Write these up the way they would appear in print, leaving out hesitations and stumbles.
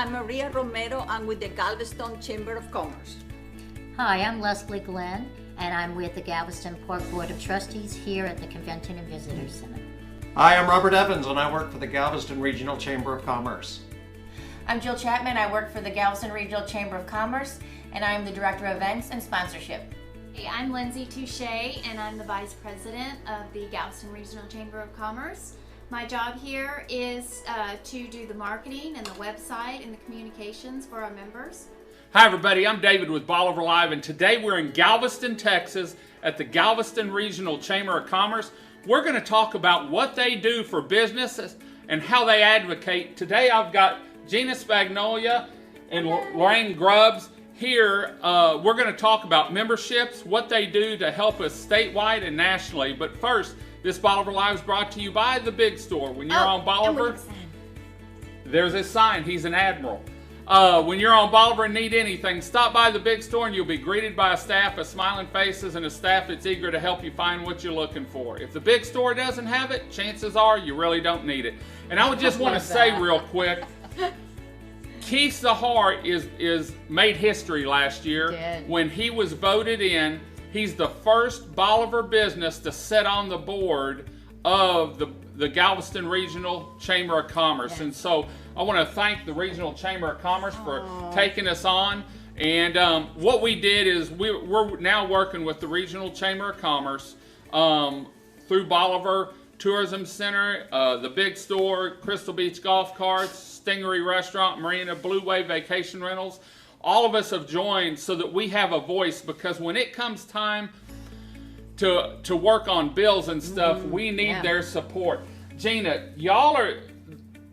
I'm Maria Romero. I'm with the Galveston Chamber of Commerce. Hi, I'm Leslie Glenn, and I'm with the Galveston Port Board of Trustees here at the Convention and Visitors Center. Hi, I'm Robert Evans, and I work for the Galveston Regional Chamber of Commerce. I'm Jill Chapman. I work for the Galveston Regional Chamber of Commerce, and I'm the Director of Events and Sponsorship. Hey, I'm Lindsay Touche, and I'm the Vice President of the Galveston Regional Chamber of Commerce. My job here is to do the marketing and the website and the communications for our members. Hi everybody, I'm David with Bolivar Live, and today we're in Galveston, Texas at the Galveston Regional Chamber of Commerce. We're going to talk about what they do for businesses and how they advocate. Today I've got Gina Spagnolia and Lorraine Grubbs here. We're going to talk about memberships, what they do to help us statewide and nationally. But first, this Bolivar Live is brought to you by the Big Store. When you're on Bolivar, there's a sign. He's an admiral. When you're on Bolivar and need anything, stop by the Big Store and you'll be greeted by a staff of smiling faces and a staff that's eager to help you find what you're looking for. If the Big Store doesn't have it, chances are you really don't need it. And I would just want to say real quick, Keith Zahar is made history last year when he was voted in. He's the first Bolivar business to sit on the board of the Galveston Regional Chamber of Commerce. And so I want to thank the Regional Chamber of Commerce for taking us on. And what we did is we're now working with the Regional Chamber of Commerce through Bolivar Tourism Center, the Big Store, Crystal Beach Golf Carts, Stingery Restaurant, Marina, Blue Wave Vacation Rentals. All of us have joined so that we have a voice, because when it comes time to work on bills and stuff, we need their support. Gina, y'all are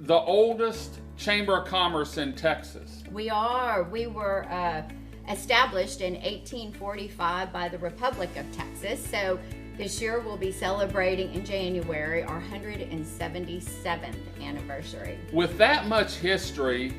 the oldest Chamber of Commerce in Texas. We are. We were established in 1845 by the Republic of Texas. So this year we'll be celebrating in January our 177th anniversary. With that much history,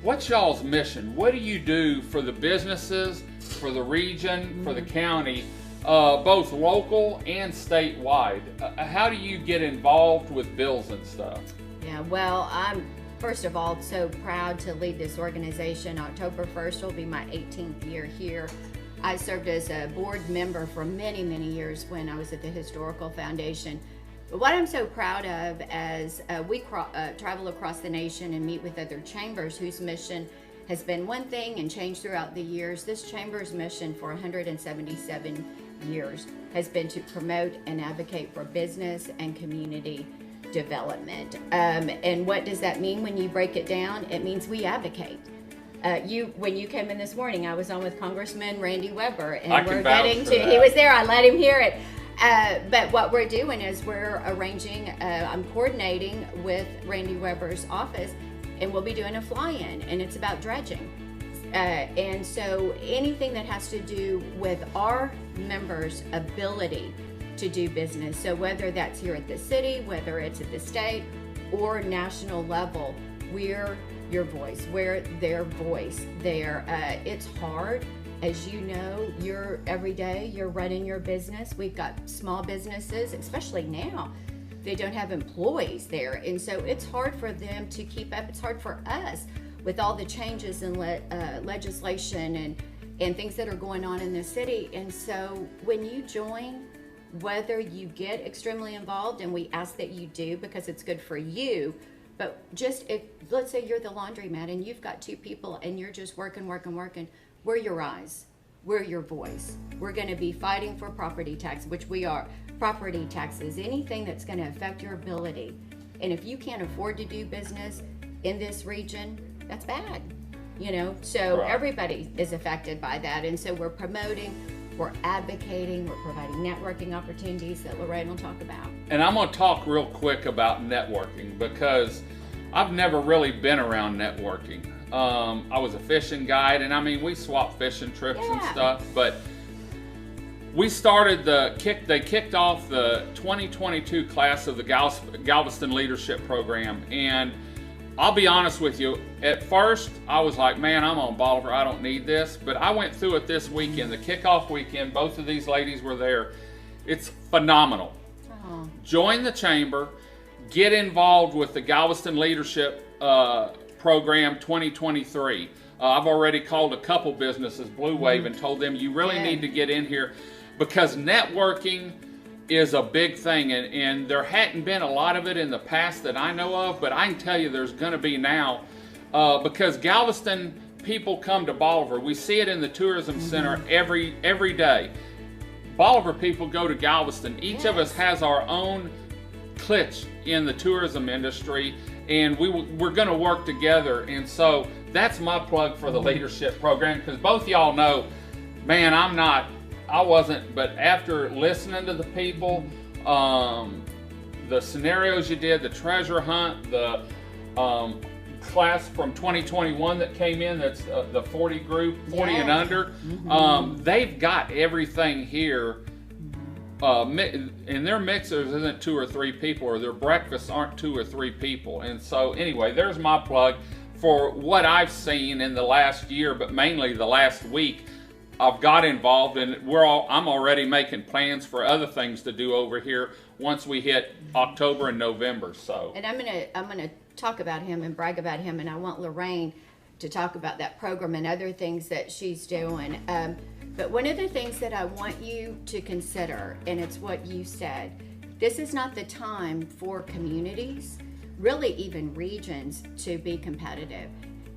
what's y'all's mission? What do you do for the businesses, for the region, for the county, both local and statewide? How do you get involved with bills and stuff? Yeah, well, I'm first of all so proud to lead this organization. October 1st will be my 18th year here. I served as a board member for many, many years when I was at the Historical Foundation. But what I'm so proud of as we travel across the nation and meet with other chambers whose mission has been one thing and changed throughout the years. This chamber's mission for 177 years has been to promote and advocate for business and community development. And what does that mean when you break it down? It means we advocate. When you came in this morning, I was on with Congressman Randy Weber, and we're getting to, he was there, I let him hear it. But what we're doing is we're arranging, I'm coordinating with Randy Weber's office, and we'll be doing a fly-in, and it's about dredging. And so anything that has to do with our members' ability to do business, so whether that's here at the city, whether it's at the state or national level, we're your voice, we're their voice there. It's hard. As you know, every day you're running your business. We've got small businesses, especially now, they don't have employees there. And so it's hard for them to keep up. It's hard for us with all the changes in legislation and things that are going on in the city. And so when you join, whether you get extremely involved, and we ask that you do because it's good for you, but just if, let's say you're the laundromat and you've got two people and you're just working, we're your eyes, we're your voice. We're going to be fighting for property tax, which we are. Property taxes, anything that's going to affect your ability. And if you can't afford to do business in this region, that's bad, you know? So everybody is affected by that. And so we're promoting, we're advocating, we're providing networking opportunities that Lorraine will talk about. And I'm going to talk real quick about networking, because I've never really been around networking. I was a fishing guide, and I mean, we swapped fishing trips and stuff, but we started they kicked off the 2022 class of the Galveston Leadership Program. And I'll be honest with you, at first I was like, man, I'm on Bolivar, I don't need this. But I went through it this weekend, the kickoff weekend. Both of these ladies were there. It's phenomenal. Join the chamber, get involved with the Galveston Leadership program 2023. I've already called a couple businesses Blue Wave and told them you really need to get in here, because networking is a big thing, and there hadn't been a lot of it in the past that I know of, but I can tell you there's going to be now, because Galveston people come to Bolivar. We see it in the tourism center every day. Bolivar people go to Galveston. Each of us has our own clique in the tourism industry, and we're going to work together. And so that's my plug for the leadership program, because both y'all know, man, I wasn't, but after listening to the people, the scenarios you did, the treasure hunt, the class from 2021 that came in, that's the 40 group, 40 and under, they've got everything here. And their mixers isn't 2 or 3 people, or their breakfasts aren't 2 or 3 people. And so anyway, there's my plug for what I've seen in the last year, but mainly the last week. I've got involved, and I'm already making plans for other things to do over here once we hit October and November. So, and I'm gonna talk about him and brag about him, and I want Lorraine to talk about that program and other things that she's doing. But one of the things that I want you to consider, and it's what you said, this is not the time for communities, really even regions, to be competitive.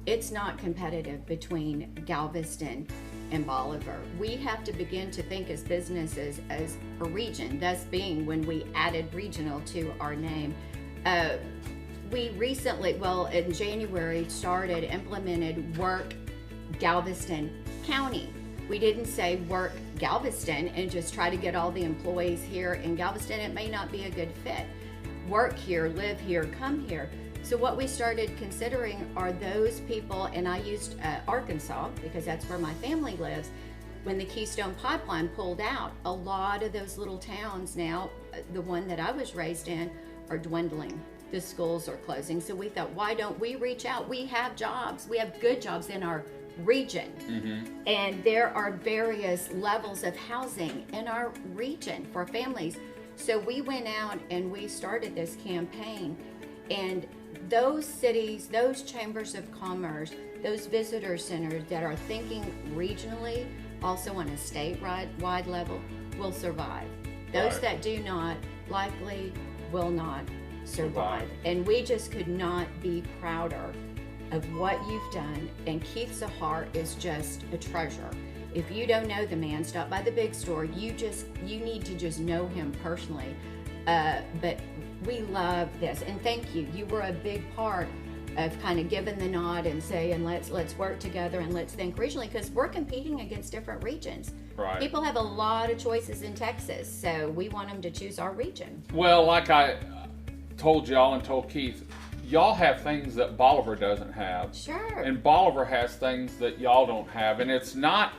It's not competitive between Galveston and Bolivar. We have to begin to think as businesses as a region, thus being when we added regional to our name. We recently, in January, implemented Work Galveston County. We didn't say Work Galveston and just try to get all the employees here in Galveston. It may not be a good fit. Work here, live here, come here. So what we started considering are those people, and I used Arkansas because that's where my family lives. When the Keystone Pipeline pulled out, a lot of those little towns now, the one that I was raised in, are dwindling. The schools are closing. So we thought, why don't we reach out? We have jobs. We have good jobs in our region. And there are various levels of housing in our region for families. So we went out and we started this campaign. And those cities, those chambers of commerce, those visitor centers that are thinking regionally, also on a statewide level, will survive. Those that do not likely will not survive. And we just could not be prouder of what you've done. And Keith Zahar is just a treasure. If you don't know the man, stop by the big store. You need to just know him personally. But we love this, and thank you. You were a big part of kind of giving the nod and saying, let's work together and let's think regionally, because we're competing against different regions. Right. People have a lot of choices in Texas, so we want them to choose our region. Well, like I told y'all and told Keith, y'all have things that Bolivar doesn't have. Sure. And Bolivar has things that y'all don't have, and it's not,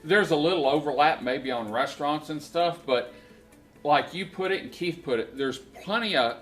there's a little overlap maybe on restaurants and stuff, but like you put it and Keith put it, there's plenty of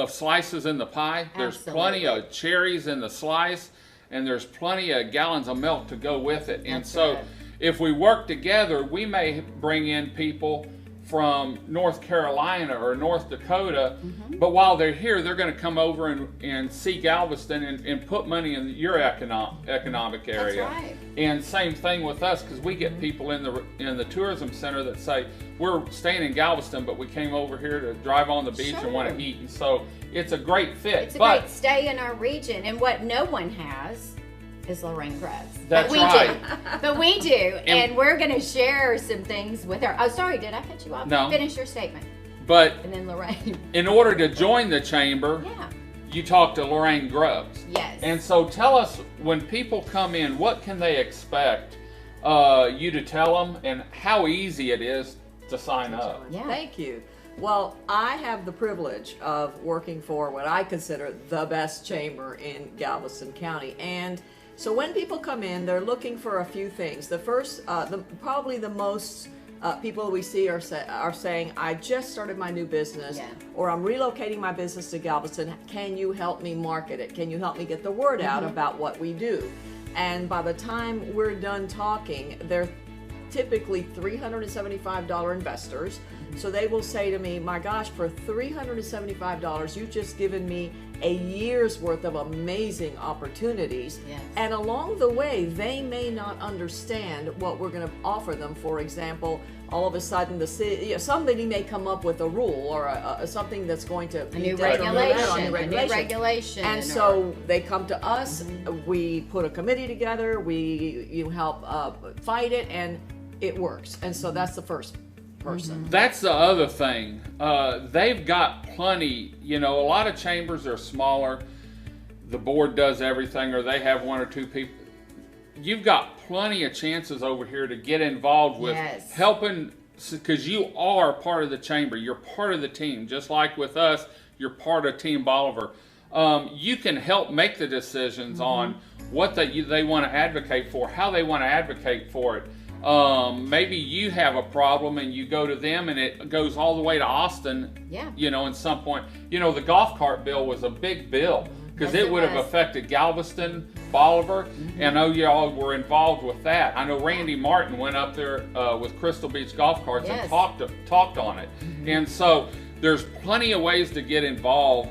slices in the pie. There's plenty of cherries in the slice, and there's plenty of gallons of milk to go with it. And so if we work together, we may bring in people from North Carolina or North Dakota, but while they're here, they're going to come over and see Galveston and put money in your economic area. That's right. And same thing with us, because we get people in the tourism center that say, we're staying in Galveston, but we came over here to drive on the beach and want to eat. And so it's a great fit. It's a great stay in our region. And what no one has is Lorraine Grubbs. That's right. But we do. And we're going to share some things with her. Oh, sorry, did I cut you off? No. Finish your statement. But and then Lorraine. In order to join the chamber, you talk to Lorraine Grubbs. Yes. And so tell us, when people come in, what can they expect you to tell them, and how easy it is to sign up? Yeah. Thank you. Well, I have the privilege of working for what I consider the best chamber in Galveston County. And so when people come in, they're looking for a few things. The first, probably the most people we see are saying, I just started my new business, or I'm relocating my business to Galveston. Can you help me market it? Can you help me get the word out about what we do? And by the time we're done talking, they're typically $375 investors. So they will say to me, my gosh, for $375, you've just given me a year's worth of amazing opportunities. Yes. And along the way, they may not understand what we're going to offer them. For example, all of a sudden, somebody may come up with a rule or something that's going to A new regulation. And so they come to us. We put a committee together. You help fight it, and it works. And so that's the first person. That's the other thing. They've got plenty, a lot of chambers are smaller. The board does everything, or they have one or two people. You've got plenty of chances over here to get involved with helping, because you are part of the chamber. You're part of the team. Just like with us, you're part of Team Bolivar. You can help make the decisions on what they want to advocate for, how they want to advocate for it. Maybe you have a problem and you go to them and it goes all the way to Austin, in some point. The golf cart bill was a big bill because it would have affected Galveston, Bolivar, and I know y'all were involved with that. I know Randy Martin went up there with Crystal Beach Golf Carts and talked on it. And so there's plenty of ways to get involved,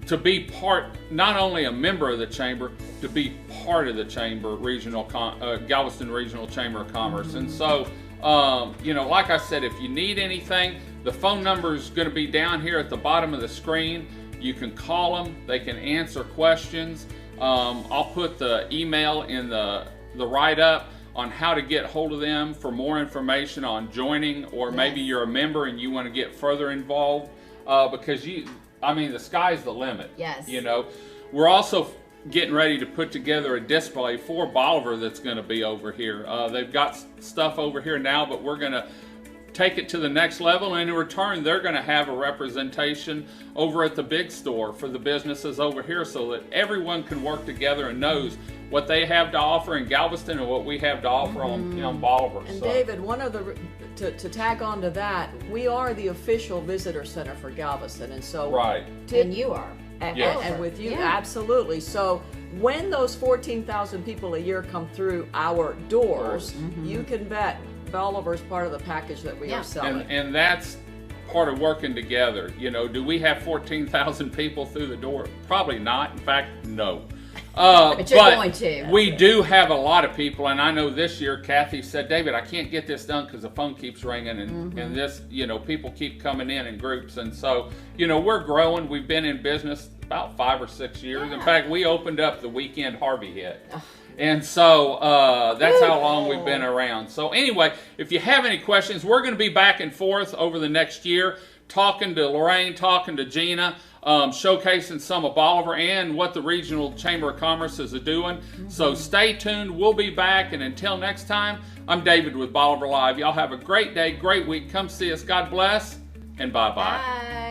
to be part, not only a member of the chamber, to be part of the chamber, Galveston Regional Chamber of Commerce. And so, like I said, if you need anything, the phone number is going to be down here at the bottom of the screen. You can call them. They can answer questions. I'll put the email in the write-up on how to get hold of them for more information on joining, or maybe you're a member and you want to get further involved, because the sky's the limit. Yes. We're also getting ready to put together a display for Bolivar that's going to be over here. They've got stuff over here now, but we're going to take it to the next level, and in return they're going to have a representation over at the big store for the businesses over here, so that everyone can work together and knows what they have to offer in Galveston and what we have to offer on Bolivar. And David, one of the to tag on to that, we are the official visitor center for Galveston, and so and you are. And with you, absolutely. So when those 14,000 people a year come through our doors, you can bet Bolivar's part of the package that we are selling. And that's part of working together. Do we have 14,000 people through the door? Probably not. In fact, no. But you're going to. We do have a lot of people, and I know this year Kathy said, David, I can't get this done because the phone keeps ringing, and this, people keep coming in groups. And so, we're growing. We've been in business about 5 or 6 years. In fact, we opened up the weekend Harvey hit. And so that's how long we've been around. So anyway, if you have any questions, we're going to be back and forth over the next year, talking to Lorraine, talking to Gina, showcasing some of Bolivar and what the Regional Chamber of Commerce is doing. So stay tuned. We'll be back. And until next time, I'm David with Bolivar Live. Y'all have a great day, great week. Come see us. God bless, and bye-bye. Bye.